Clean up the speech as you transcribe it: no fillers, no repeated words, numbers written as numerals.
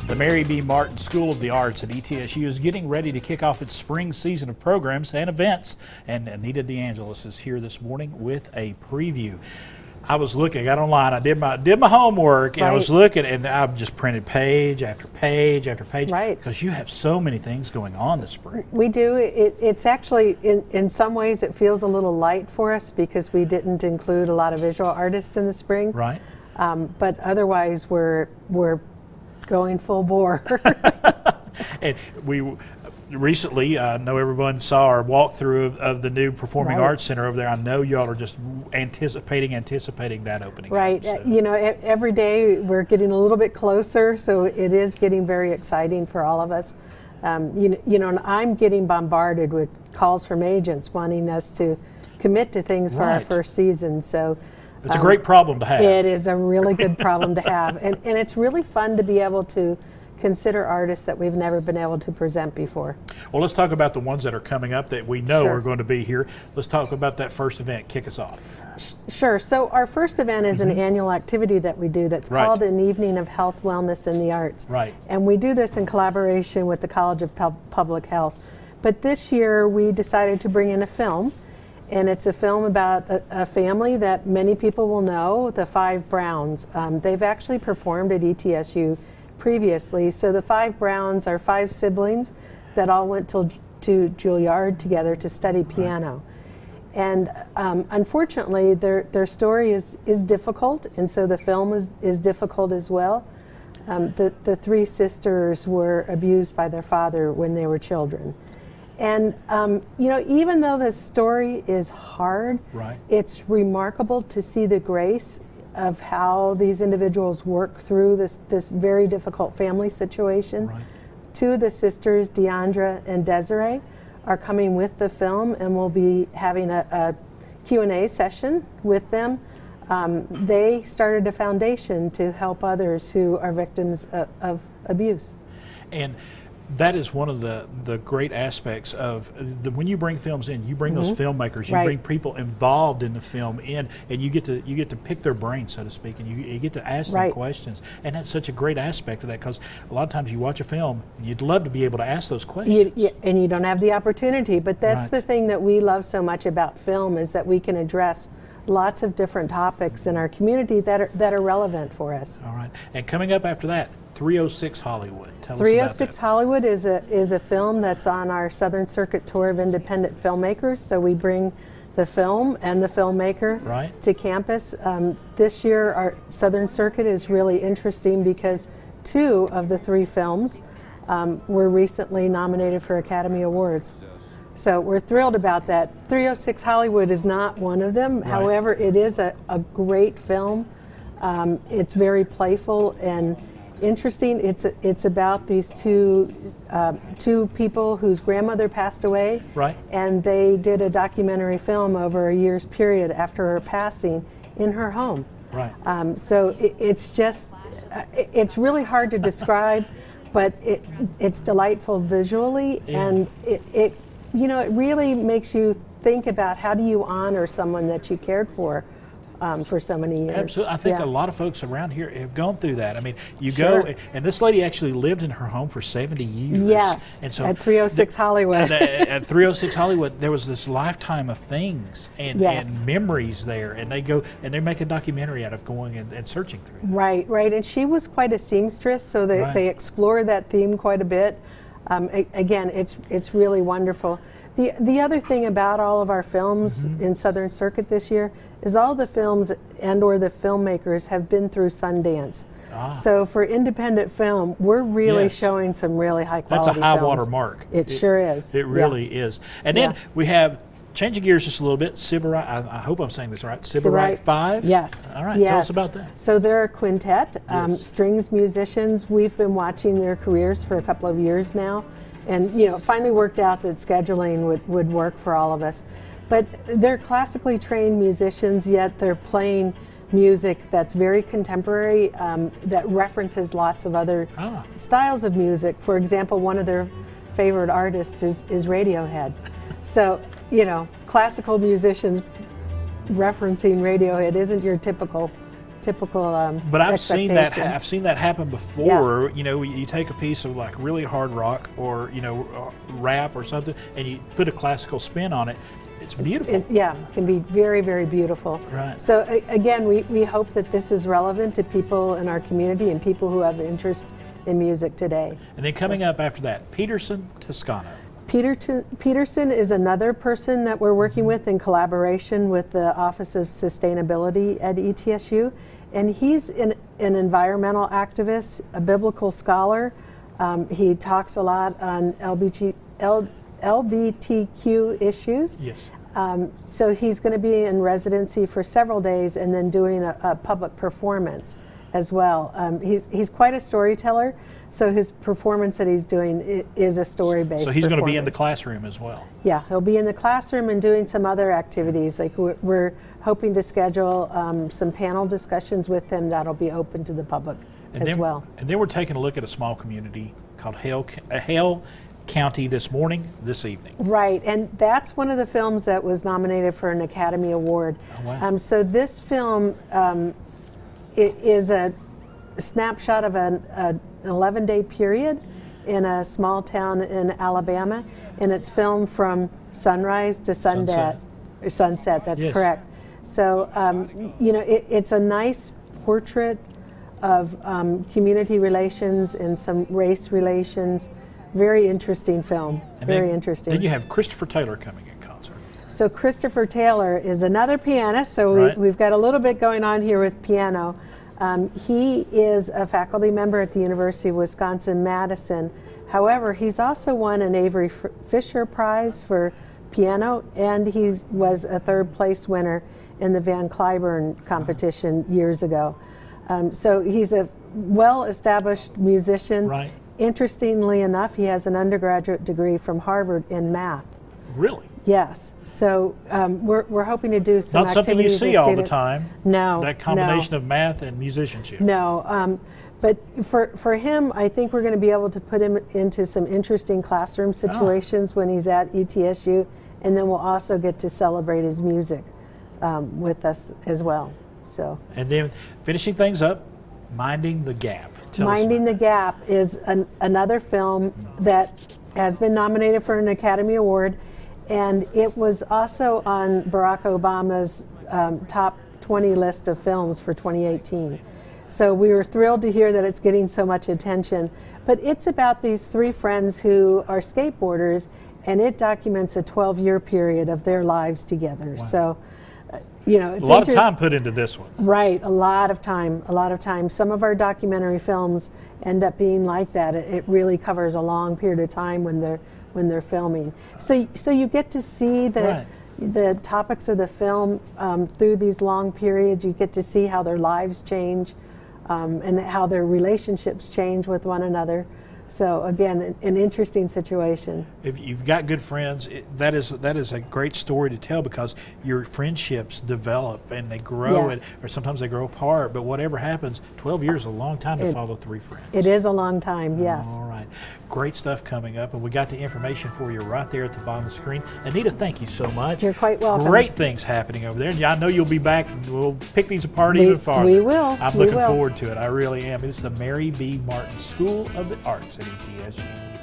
The Mary B. Martin School of the Arts at ETSU is getting ready to kick off its spring season of programs and events, and Anita DeAngelis is here this morning with a preview. I was looking, I got online, I did my homework, and I was looking, and I've just printed page after page after page, because you have so many things going on this spring. We do. It's actually, in some ways, it feels a little light for us because we didn't include a lot of visual artists in the spring. Right. But otherwise, we're going full bore. And we recently, I know everyone saw our walkthrough of the new Performing Arts Center over there. I know y'all are just anticipating that opening. Right. So. You know, every day we're getting a little bit closer, so it is getting very exciting for all of us. You know, and I'm getting bombarded with calls from agents wanting us to commit to things for our first season. So. It's a great problem to have. It is a really good problem to have. And it's really fun to be able to consider artists that we've never been able to present before. Well, let's talk about the ones that are coming up that we know are going to be here. Let's talk about that first event. Kick us off. Sure. So our first event is an annual activity that we do that's called an Evening of Health, Wellness, and the Arts. Right. And we do this in collaboration with the College of Public Health. But this year we decided to bring in a film. And it's a film about a family that many people will know, the Five Browns. They've actually performed at ETSU previously. So the Five Browns are five siblings that all went to Juilliard together to study piano. And unfortunately, their story is difficult, and so the film is difficult as well. The three sisters were abused by their father when they were children. And, you know, even though the story is hard, it's remarkable to see the grace of how these individuals work through this very difficult family situation. Two of the sisters, Deandra and Desiree, are coming with the film, and we'll be having a Q&A session with them. They started a foundation to help others who are victims of abuse. And that is one of the great aspects of when you bring films in. You bring those filmmakers, you bring people involved in the film in, and you get to pick their brain, so to speak, and you get to ask them questions. And that's such a great aspect of that, because a lot of times you watch a film, you'd love to be able to ask those questions. And you don't have the opportunity. But that's the thing that we love so much about film, is that we can address lots of different topics in our community that are relevant for us. All right. And coming up after that, 306 Hollywood. Tell us about that. 306 Hollywood is a film that's on our Southern Circuit Tour of Independent Filmmakers. So we bring the film and the filmmaker to campus. This year, our Southern Circuit is really interesting because two of the three films were recently nominated for Academy Awards. So we're thrilled about that. 306 Hollywood is not one of them. However, it is a great film. It's very playful and interesting. It's about these two people whose grandmother passed away, and they did a documentary film over a year's period after her passing in her home. So it's just it's really hard to describe, but it's delightful visually, and it you know, it really makes you think about how do you honor someone that you cared for so many years. Absolutely. I think a lot of folks around here have gone through that. I mean, you go, and this lady actually lived in her home for 70 years. Yes, and so at 306 Hollywood. At 306 Hollywood, there was this lifetime of things and memories there, and they go and they make a documentary out of going and searching through that. Right. And she was quite a seamstress, so they explore that theme quite a bit. Again, it's really wonderful. The other thing about all of our films in Southern Circuit this year is all the films and/or the filmmakers have been through Sundance. So for independent film, we're really showing some really high quality films. That's a high water mark. It sure is. It really is. And then we have, changing gears just a little bit, Sybarite, I hope I'm saying this right, Sybarite 5? Yes. All right, tell us about that. So they're a quintet, strings musicians. We've been watching their careers for a couple of years now, and you know, it finally worked out that scheduling would work for all of us. But they're classically trained musicians, yet they're playing music that's very contemporary, that references lots of other styles of music. For example, one of their favorite artists is Radiohead. So, you know, classical musicians referencing Radiohead isn't your typical typical But I've seen that. expectation. I've seen that happen before. You know, you take a piece of like really hard rock or rap or something, and you put a classical spin on it. It's beautiful. It can be very, very beautiful. Right. So again, we hope that this is relevant to people in our community and people who have interest in music today. And then coming up after that, Peterson Toscano. Peterson is another person that we're working with in collaboration with the Office of Sustainability at ETSU. And he's an environmental activist, a biblical scholar. He talks a lot on LGBTQ issues. Yes. So he's going to be in residency for several days and then doing a public performance as well. He's quite a storyteller, so his performance that he's doing is a story-based. So he's going to be in the classroom as well. Yeah, he'll be in the classroom and doing some other activities. Like we're hoping to schedule some panel discussions with him that'll be open to the public as well. And then we're taking a look at a small community called Hale County this evening. Right, and that's one of the films that was nominated for an Academy Award. Oh, wow. So this film it is a snapshot of an 11-day period in a small town in Alabama, and it's filmed from sunrise to sunset. That's yes. correct. So it's a nice portrait of community relations and some race relations. Very interesting film. Very interesting. Then you have Christopher Taylor coming in concert. So Christopher Taylor is another pianist. So we've got a little bit going on here with piano. He is a faculty member at the University of Wisconsin-Madison. However, he's also won an Avery Fisher Prize for piano, and he was a third-place winner in the Van Cliburn competition years ago. So he's a well-established musician. Right. Interestingly enough, he has an undergraduate degree from Harvard in math. Really? Yes. So we're hoping to do some Not something you activities see all the time. No. That combination of math and musicianship. No. But for him, I think we're going to be able to put him into some interesting classroom situations when he's at ETSU, and then we'll also get to celebrate his music with us as well. So. And then finishing things up, Minding the Gap. Minding the Gap is another film that has been nominated for an Academy Award, and it was also on Barack Obama's top 20 list of films for 2018. So we were thrilled to hear that it's getting so much attention. But it's about these three friends who are skateboarders, and it documents a 12-year period of their lives together. Wow. So, it's a lot of time put into this one. Right, a lot of time. Some of our documentary films end up being like that. It really covers a long period of time when they're filming. So you get to see the topics of the film through these long periods. You get to see how their lives change and how their relationships change with one another. So again, an interesting situation. If you've got good friends, that is a great story to tell, because your friendships develop and they grow, Yes. or sometimes they grow apart. But whatever happens, 12 years is a long time to follow three friends. It is a long time, yes. All right. Great stuff coming up, and we got the information for you right there at the bottom of the screen. Anita, thank you so much. You're quite welcome. Great things happening over there. And I know you'll be back, and we'll pick these apart even farther. We will. I'm looking forward to it. I really am. It's the Mary B. Martin School of the Arts at ETSU.